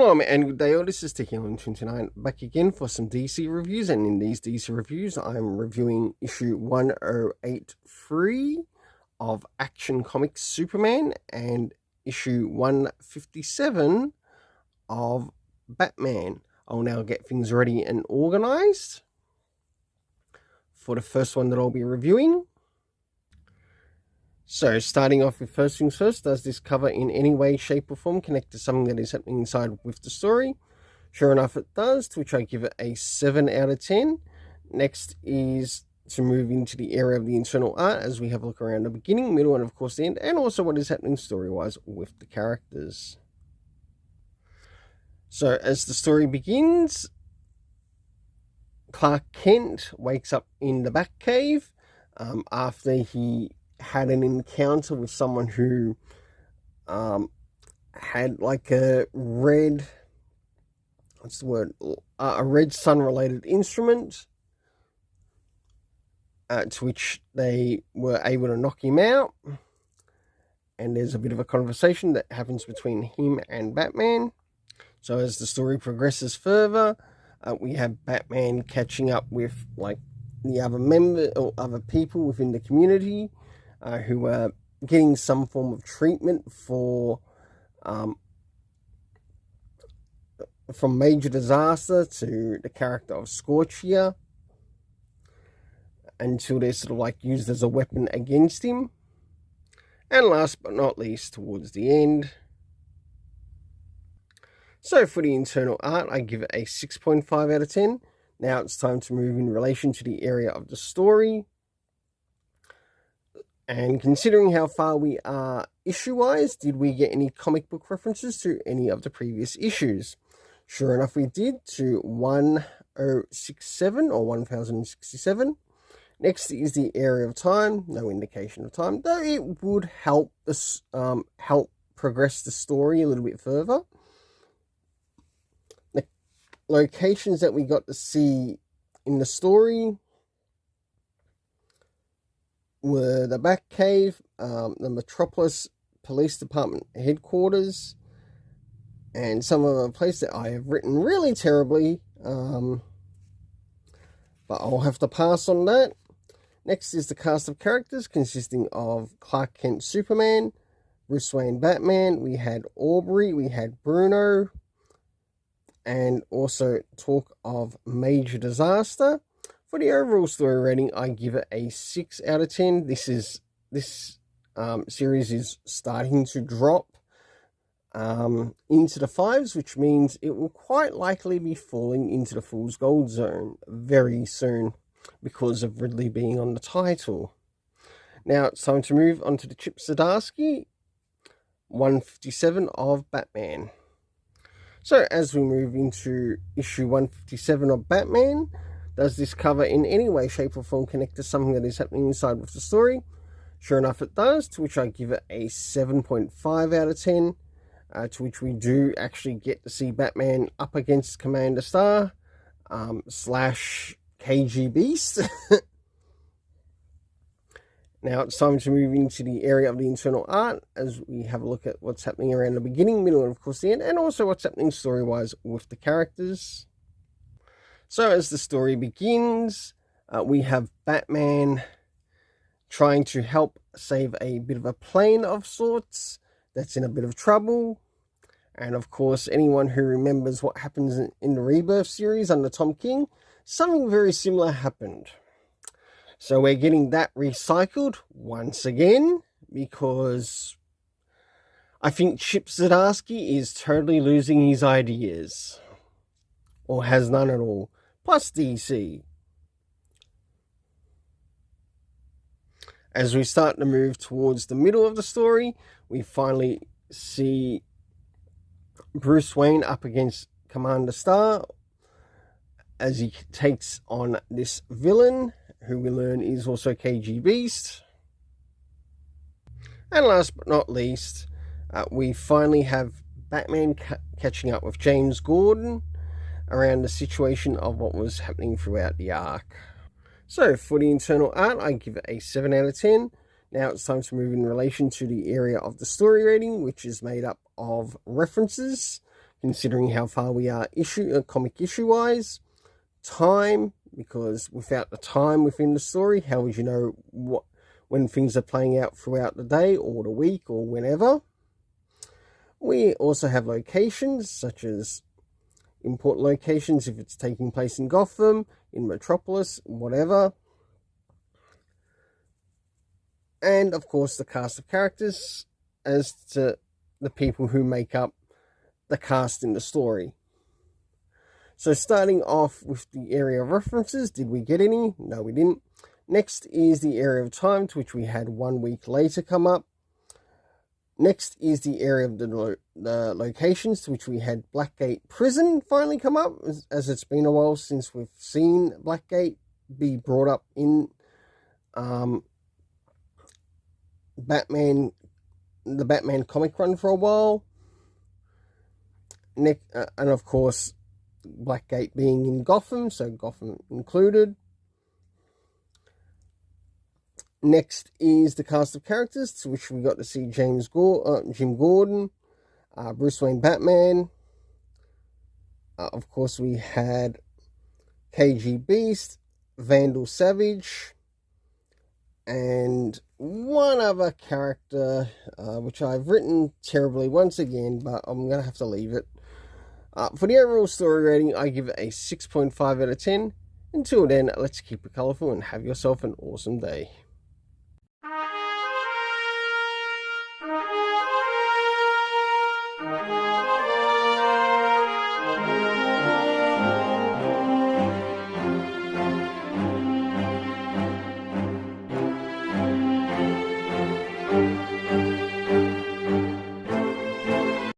Hello and good day all, this is Techie1129 back again for some DC reviews, and in these DC reviews I'm reviewing issue 1083 of Action Comics Superman and issue 157 of Batman. I'll now get things ready and organised for the first one that I'll be reviewing. So, starting off with first things first, does this cover in any way, shape or form connect to something that is happening inside with the story? Sure enough it does, to which I give it a 7 out of 10. Next is to move into the area of the internal art as we have a look around the beginning, middle and of course the end, and also what is happening story-wise with the characters. So, as the story begins, Clark Kent wakes up in the Batcave after he had an encounter with someone who had like a red, a red sun related instrument, to which they were able to knock him out, and there's a bit of a conversation that happens between him and Batman. So as the story progresses further, we have Batman catching up with like the other people within the community, who are getting some form of treatment for from major disaster to the character of Scorchia, until they're sort of like used as a weapon against him. And last but not least, towards the end, so for the internal art, I give it a 6.5 out of 10. Now it's time to move in relation to the area of the story. And considering how far we are issue-wise, did we get any comic book references to any of the previous issues? Sure enough, we did, to 1067 or 1067. Next is the area of time, no indication of time, though it would help us help progress the story a little bit further. The locations that we got to see in the story were the Batcave, the Metropolis Police Department headquarters, and some of the place that I have written really terribly, but I'll have to pass on that. Next is the cast of characters consisting of Clark Kent Superman, Bruce Wayne Batman, we had Aubrey, we had Bruno, and also talk of major disaster. For the overall story rating, I give it a 6 out of 10. This series is starting to drop into the 5s, which means it will quite likely be falling into the Fool's Gold Zone very soon because of Ridley being on the title. Now it's time to move on to the Chip Zdarsky 157 of Batman. So as we move into issue 157 of Batman, does this cover in any way, shape or form connect to something that is happening inside with the story? Sure enough it does, to which I give it a 7.5 out of 10, to which we do actually get to see Batman up against Commander Star / KG Beast. Now it's time to move into the area of the internal art as we have a look at what's happening around the beginning, middle and of course the end, and also what's happening story-wise with the characters. So as the story begins, we have Batman trying to help save a bit of a plane of sorts that's in a bit of trouble. And of course, anyone who remembers what happens in the Rebirth series under Tom King, something very similar happened. So we're getting that recycled once again, because I think Chip Zdarsky is totally losing his ideas, or has none at all. Plus DC. As we start to move towards the middle of the story, we finally see Bruce Wayne up against Commander Star as he takes on this villain, who we learn is also KG Beast. And last but not least, we finally have Batman catching up with James Gordon around the situation of what was happening throughout the arc. So for the internal art, I give it a 7 out of 10. Now it's time to move in relation to the area of the story rating, which is made up of references considering how far we are comic issue wise. Time, because without the time within the story, how would you know when things are playing out throughout the day or the week or whenever? We also have locations, such as important locations if it's taking place in Gotham, in Metropolis, whatever. And of course the cast of characters as to the people who make up the cast in the story. So starting off with the area of references, did we get any? No, we didn't. Next is the area of time, to which we had 1 week later come up. Next is the area of the locations, to which we had Blackgate Prison finally come up, as it's been a while since we've seen Blackgate be brought up in the Batman comic run for a while. And of course, Blackgate being in Gotham, so Gotham included. Next is the cast of characters, to which we got to see Jim Gordon, Bruce Wayne Batman. Of course, we had KG Beast, Vandal Savage, and one other character, which I've written terribly once again, but I'm going to have to leave it. For the overall story rating, I give it a 6.5 out of 10. Until then, let's keep it colourful and have yourself an awesome day.